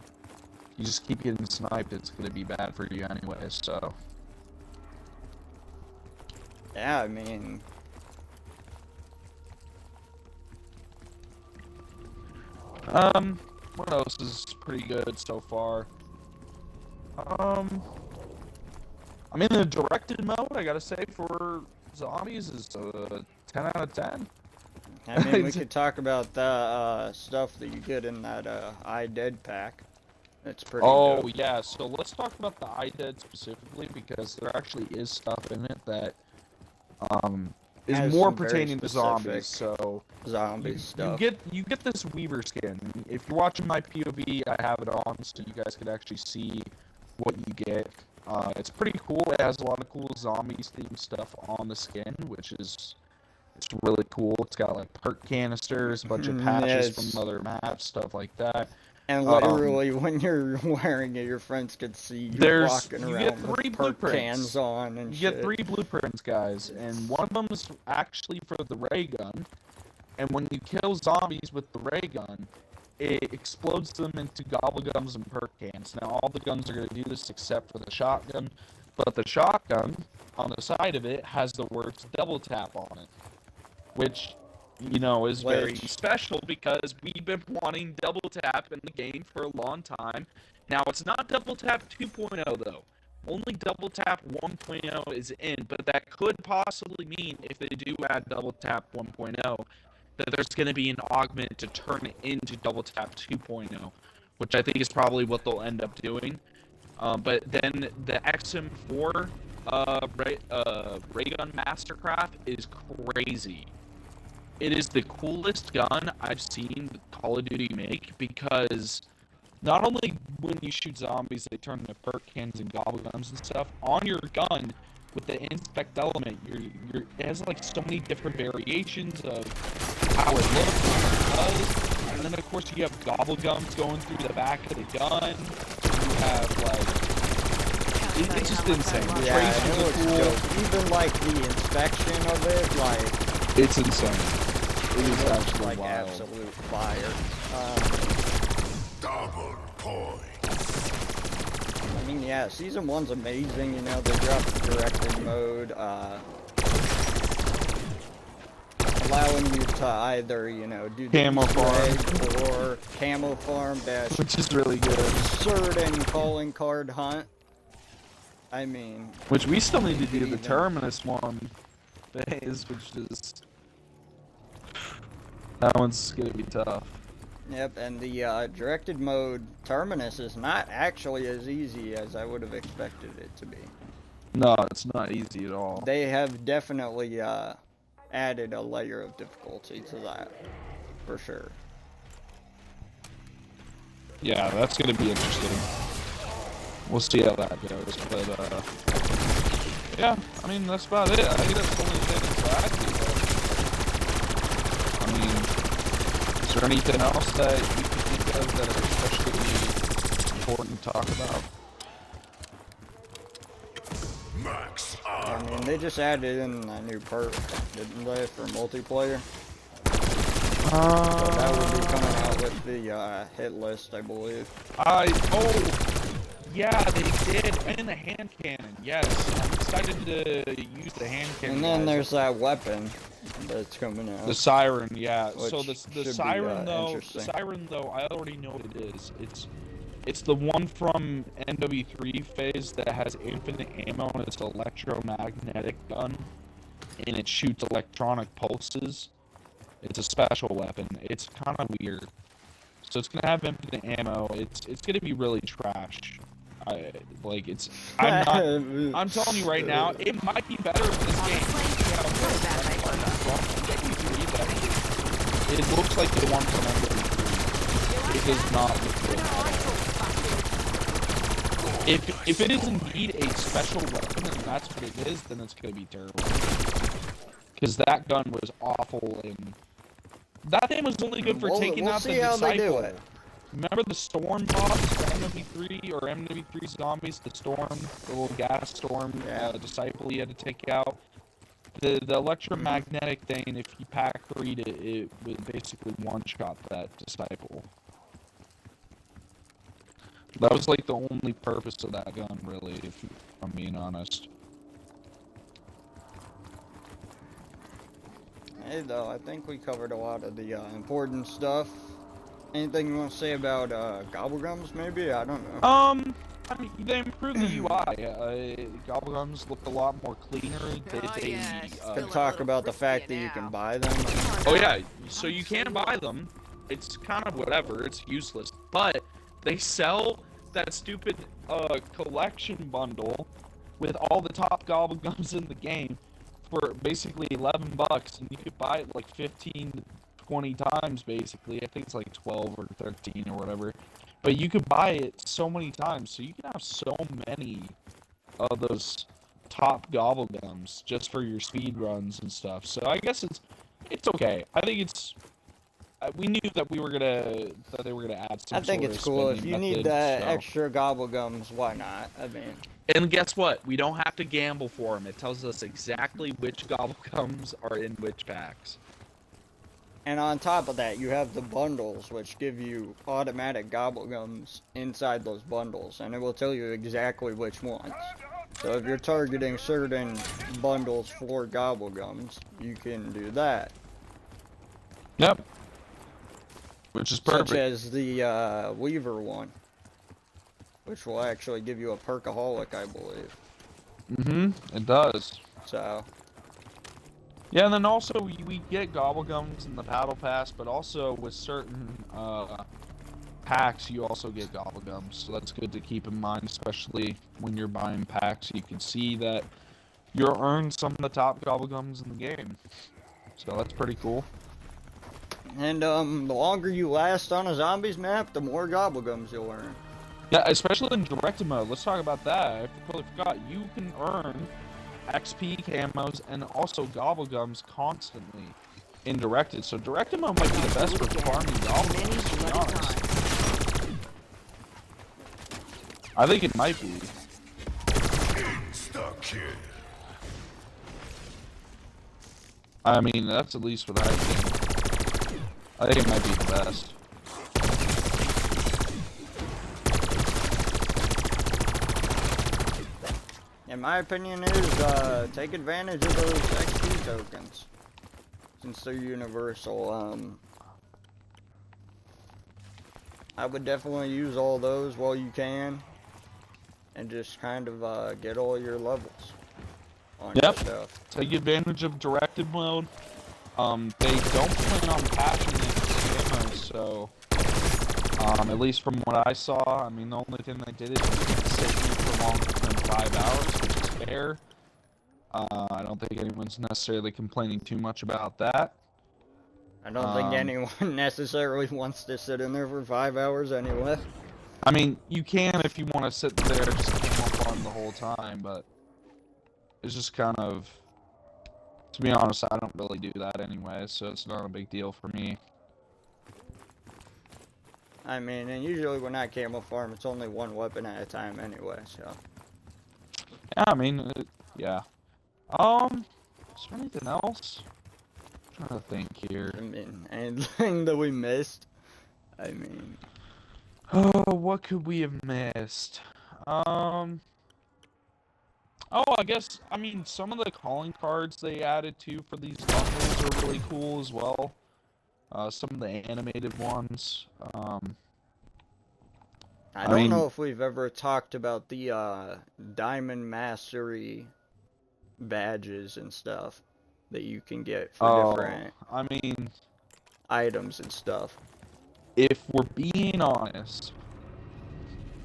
you just keep getting sniped. It's gonna be bad for you anyway. So Yeah, I mean, what else is pretty good so far? I mean, the directed mode, I gotta say, for zombies is 10 out of 10. I mean, we could talk about the stuff that you get in that I Dead pack. It's pretty dope. Yeah, so let's talk about the iDead specifically, because there actually is stuff in it that is Has more some very pertaining to zombies. specific So zombie stuff. you get this Weaver skin. If you're watching my POV, I have it on so you guys could actually see what you get. It's pretty cool. It has a lot of cool zombies themed stuff on the skin, which is really cool. It's got like perk canisters, a bunch of patches from other maps, stuff like that. And literally, when you're wearing it, your friends could see you walking around with perk cans on and You shit. get 3 blueprints, guys, and one of them is actually for the ray gun. And when you kill zombies with the ray gun, it explodes them into gobblegums and perk cans. Now, all the guns are going to do this except for the shotgun, but the shotgun, on the side of it, has the words double tap on it, which, you know, is very special because we've been wanting double tap in the game for a long time. Now, it's not double tap 2.0, though. Only double tap 1.0 is in, but that could possibly mean, if they do add double tap 1.0, that there's going to be an augment to turn it into double tap 2.0, which I think is probably what they'll end up doing. But then the XM4 Raygun Mastercraft is crazy. It is the coolest gun I've seen Call of Duty make, because not only when you shoot zombies they turn into perk cans and gobblegums and stuff, on your gun with the inspect element, it has like so many different variations of how it looks, what it does, and then of course you have gobblegums going through the back of the gun. You have like, it's just insane. Yeah, it looks cool. Even like the inspection of it, like, it's insane. It is actually like wild. absolute fire. Double point. I mean, yeah, Season 1's amazing, you know, they dropped the directing mode, allowing you to either, you know, do the Camo farm or camo farm dash, which is really good. certain calling card hunt. I mean, which we still need to do the Terminus one phase, which is, that one's gonna be tough. Yep, and the directed mode Terminus is not actually as easy as I would have expected it to be. No, it's not easy at all. They have definitely added a layer of difficulty to that, for sure. Yeah, that's gonna be interesting. We'll see how that goes, but yeah, I mean, that's about it. I think that's the only thing that's lacking, but I mean, is there anything else that you can think of that are especially important to talk about? Max I armor. mean, they just added in a new perk, didn't they, for multiplayer? So that will be coming out with the hit list, I believe. Yeah, they did, and the hand cannon. Yes, I'm excited to use the hand cannon. And then there's that weapon that's coming out. The siren, yeah. So Which the should siren be, though, interesting. I already know what it is. It's the one from MW3 phase that has infinite ammo, and it's an electromagnetic gun, and it shoots electronic pulses. It's a special weapon. It's kind of weird. So it's gonna have infinite ammo. It's gonna be really trash. I'm telling you right now, it might be better in this game. It looks like the one from MW3. It does not look good at all. If it is indeed a special weapon and that's what it is, then it's gonna be terrible. Because that gun was awful, and that thing was only good for taking out the Disciple. They do it. Remember the Storm boss for MW3 or MW3 zombies? The Storm, the little gas storm Disciple you had to take out. The electromagnetic thing, if you pack read it, it would basically one-shot that Disciple. That was like the only purpose of that gun, really, if I'm being honest. Hey, though, I think we covered a lot of the important stuff. Anything you want to say about gobblegums, maybe? I don't know. I mean, they improved the UI. Gobblegums look a lot more cleaner. Could talk about the fact that you can buy them. Oh yeah, so you can buy them. It's kind of whatever. It's useless, but they sell that stupid collection bundle with all the top Gobblegums in the game for basically $11, and you could buy it like 15 to 20 times basically. I think it's like 12 or 13 or whatever. But you could buy it so many times, so you can have so many of those top Gobblegums just for your speed runs and stuff. So I guess it's okay. I think it's we knew that they were gonna add some. I think it's cool. If you need the extra Gobblegums, why not? I mean. And guess what? We don't have to gamble for them. It tells us exactly which Gobblegums are in which packs. And on top of that, you have the bundles, which give you automatic Gobblegums inside those bundles, and it will tell you exactly which ones. So if you're targeting certain bundles for Gobblegums, you can do that. Yep. Which is perfect. Such as the Weaver one, which will actually give you a Perkaholic, I believe. Mm-hmm. It does. So. Yeah, and then also we get Gobblegums in the Battle Pass, but also with certain packs, you also get Gobblegums. So that's good to keep in mind, especially when you're buying packs. You can see that you'll earn some of the top Gobblegums in the game. So that's pretty cool. And the longer you last on a zombies map, the more Gobblegums you'll earn. Yeah, especially in directed mode. Let's talk about that. I totally forgot. You can earn XP camos and also Gobblegums constantly in directed. So directed mode might be the best for farming Gobblegums, to be honest. I think it might be. Insta-kill. I mean, that's at least what I think. I think it might be the best. In my opinion is, take advantage of those XP tokens. Since they're universal, I would definitely use all those while you can. And just kind of, get all your levels on your stuff. Take advantage of directed mode. They don't plan on patching it demos, so at least from what I saw, I mean, the only thing they did is sit for longer than 5 hours, which is fair. I don't think anyone's necessarily complaining too much about that. I don't think anyone necessarily wants to sit in there for 5 hours anyway. I mean, you can if you want to sit there just more fun the whole time, but it's just kind of, to be honest, I don't really do that anyway, so it's not a big deal for me. I mean, and usually when I camo farm, it's only one weapon at a time anyway, so. Yeah, I mean, yeah. Is there anything else? I'm trying to think here. I mean, anything that we missed? I mean. Oh, what could we have missed? Oh, I guess, I mean, some of the calling cards they added too for these bundles are really cool as well. Some of the animated ones. I don't know if we've ever talked about the Diamond Mastery badges and stuff that you can get for different items and stuff. If we're being honest,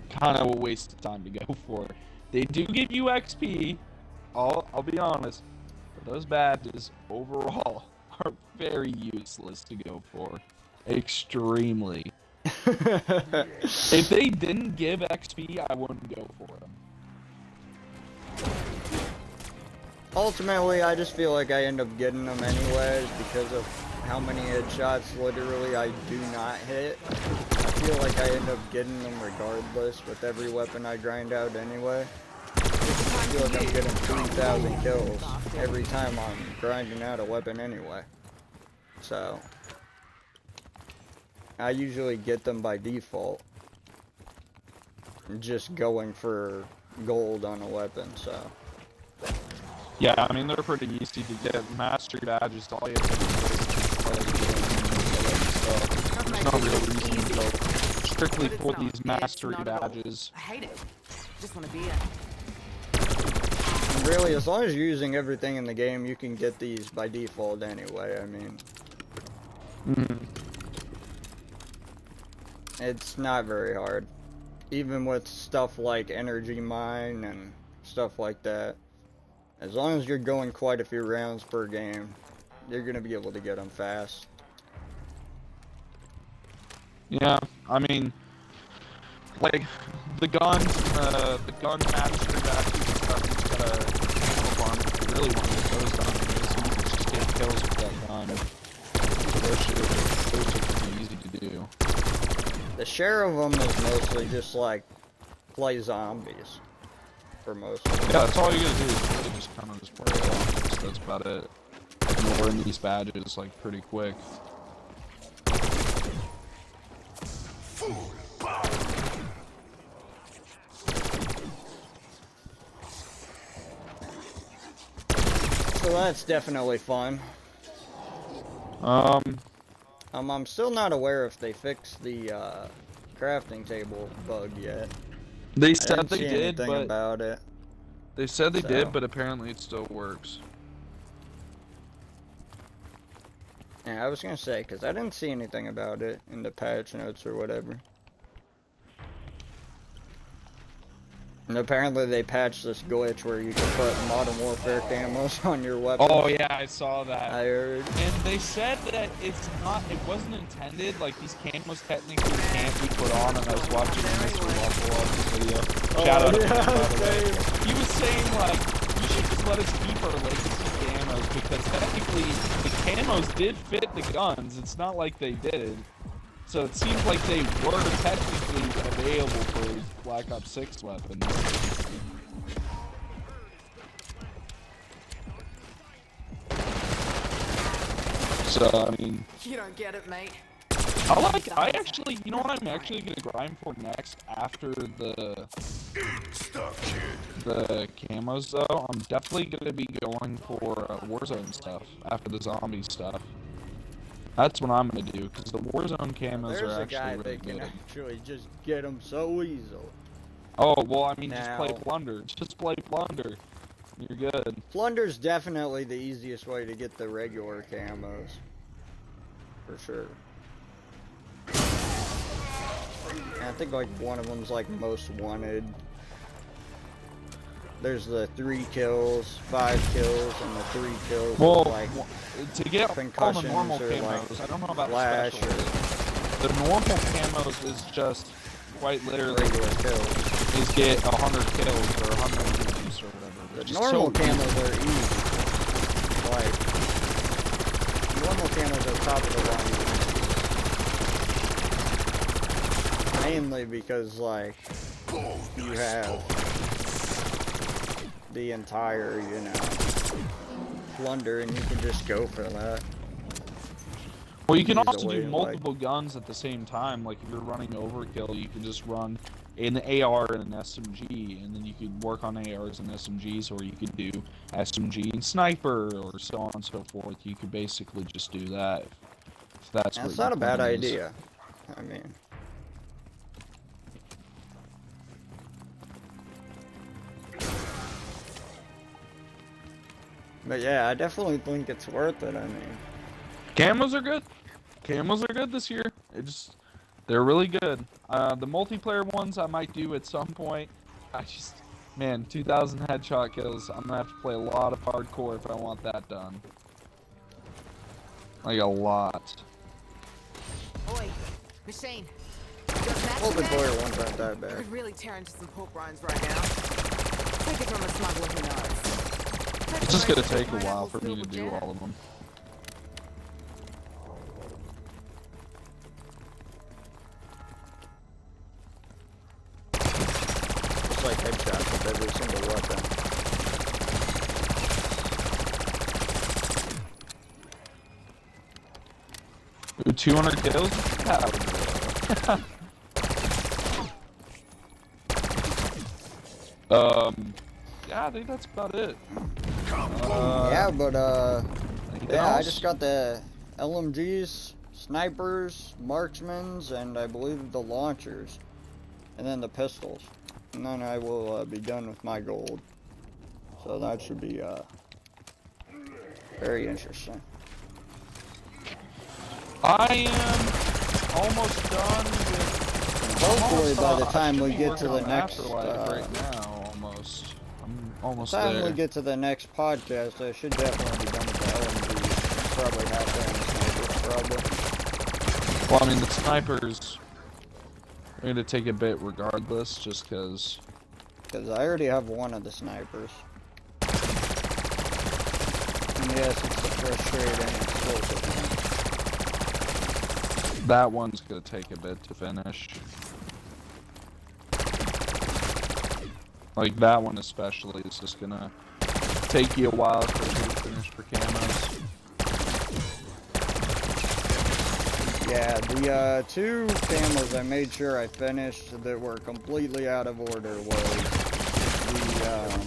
kind of a waste of time to go for. They do give you XP, I'll be honest, but those badges overall are very useless to go for. Extremely. If they didn't give XP, I wouldn't go for them. Ultimately, I just feel like I end up getting them anyways because of how many headshots literally I do not hit. I feel like I end up getting them regardless with every weapon I grind out anyway. I feel like I'm getting 3,000 kills every time I'm grinding out a weapon anyway. So, I usually get them by default. Just going for gold on a weapon, so. Yeah, I mean, they're pretty easy to get. Mastery badges, all you have to do is play the game, so there's no real reason to go strictly for these mastery badges. I hate it. Just want a beer. And really, as long as you're using everything in the game, you can get these by default anyway. I mean, it's not very hard. Even with stuff like energy mine and stuff like that. As long as you're going quite a few rounds per game, you're gonna be able to get them fast. Yeah, I mean, like the gun master actually got a farm. If you really want to get those done, you can just get kills with that gun. So those are pretty easy to do. The share of them is mostly just like play zombies for most of them. Yeah, that's all you gotta do is really just kind of just play zombies. That's about it. And you'll earn these badges like pretty quick. So that's definitely fun. I'm still not aware if they fixed the crafting table bug yet. They I said didn't they see did, anything but about it. they said they So. did, but apparently it still works. Yeah, I was gonna say, because I didn't see anything about it in the patch notes or whatever. And apparently they patched this glitch where you can put Modern Warfare camos on your weapon. Oh yeah, I saw that. I heard. And they said that it wasn't intended, like these camos technically can't be put on, and I was watching Mr. Waffle Walker's video. Shout out to him, by the way. He was saying, like, you should just let us keep our legacy camos, because technically the camos did fit the guns, it's not like they did. So it seems like they were technically available for Black Ops 6 weapons. So, I mean... You don't get it, mate. I actually, you know what I'm actually gonna grind for next after the camos though? I'm definitely gonna be going for Warzone stuff after the zombie stuff. That's what I'm gonna do, because the Warzone camos There's are a guy actually really that can good. actually just get them so easily. Oh, well, I mean, just Now- play Plunder. Just play Plunder. You're good. Plunder's definitely the easiest way to get the regular camos. For sure. And I think like one of them's like most wanted. There's the 3 kills, 5 kills, and the 3 kills Well, with like to get all the concussions normal or camos, like I don't know about flash the special. The normal camos is just quite literally regular kills. is get 100 kills or 100 kills or whatever. The Which is normal so camos are easy. Like, normal camos are top of the line. Mainly because, like, you have the entire, you know, plunder and you can just go for that. Well, you can Either also way, do like- multiple guns at the same time. Like, if you're running overkill, you can just run an AR and an SMG, and then you could work on ARs and SMGs, or you could do SMG and sniper, or so on and so forth. You could basically just do that if that's what That's your not a bad plan is. idea. I mean, but yeah, I definitely think it's worth it. I mean, Camos are good. Camos are good this year. They're really good. The multiplayer ones I might do at some point. Man, 2,000 headshot kills. I'm gonna have to play a lot of hardcore if I want that done. Like a lot. Oi, machine. You got that multiplayer today? ones aren't that bad. Could really tear into some pork rinds right now. Take it from a smuggler who knows. It's just gonna take a while for me to do all of them. It's like headshots with every single weapon. Ooh, 200 kills? Yeah, I think that's about it. Yeah, but Anything yeah, I else? just got the LMGs, snipers, marksmans, and I believe the launchers, and then the pistols. And then I will be done with my gold. So that should be very interesting. I am almost done with. Hopefully by the time I should we be get to working the on next Afterlife right now, almost. I'm almost By the time there. we get to the next podcast, I should definitely be done with the LMG. Probably halfway in the snipers, probably. Well, I mean, the snipers are going to take a bit regardless, just because. Because I already have one of the snipers. And yes, it's the frustrating explosive one. That one's going to take a bit to finish. Like, that one especially is just going to take you a while for it to finish for camos. Yeah, the two camos I made sure I finished that were completely out of order was the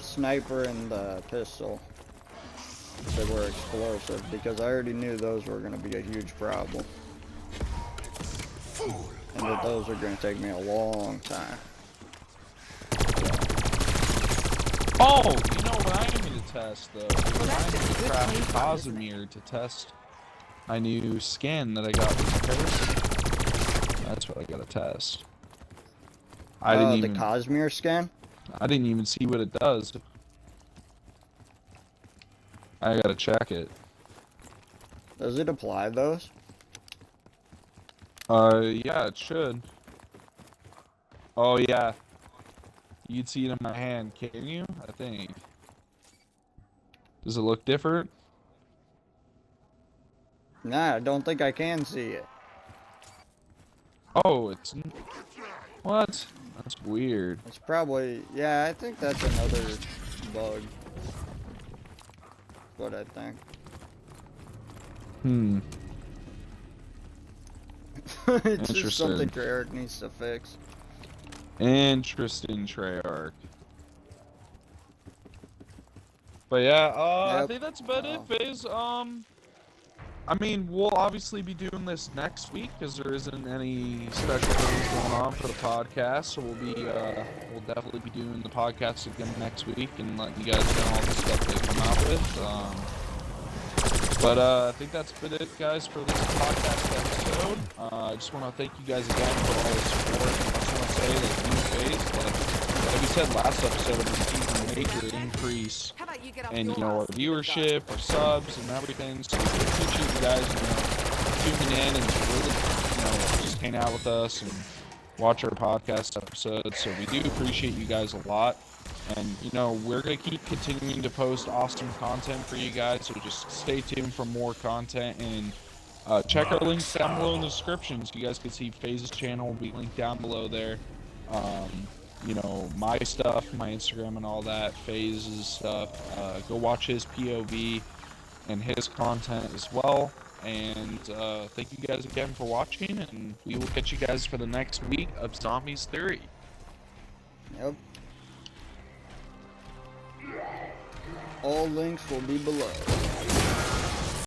sniper and the pistol that were explosive, because I already knew those were going to be a huge problem. And that those are going to take me a long time. Oh, you know what I am going to test, though? I'm going to craft a Casimir to test my new skin that I got with Harrison. That's what I got to test. I didn't even... the Casimir skin? I didn't even see what it does. I gotta check it. Does it apply those? Yeah, it should. Oh, yeah. You'd see it in my hand, can you? I think. Does it look different? Nah, I don't think I can see it. Oh, it's... What? That's weird. It's probably... Yeah, I think that's another bug. What I think. It's just something Treyarch needs to fix. Interesting, Treyarch. But yeah, I think that's about it, FaZe. I mean, we'll obviously be doing this next week because there isn't any special things going on for the podcast. So we'll definitely be doing the podcast again next week and letting you guys know all the stuff they come out with. But I think that's been it, guys, for this podcast episode. I just want to thank you guys again for all the support. I just want to say that you FaZe, like we said last episode, we've seen a major increase and our viewership, our subs, and everything. So we appreciate you guys, tuning in and really, just hang out with us and watch our podcast episodes. So we do appreciate you guys a lot, and we're gonna keep continuing to post awesome content for you guys. So just stay tuned for more content and check our links down below in the description. So you guys can see FaZe's channel will be linked down below there. My stuff, my Instagram and all that, FaZe's stuff. Go watch his POV and his content as well. And thank you guys again for watching, and we will catch you guys for the next week of Zombies Theory. Yep. All links will be below.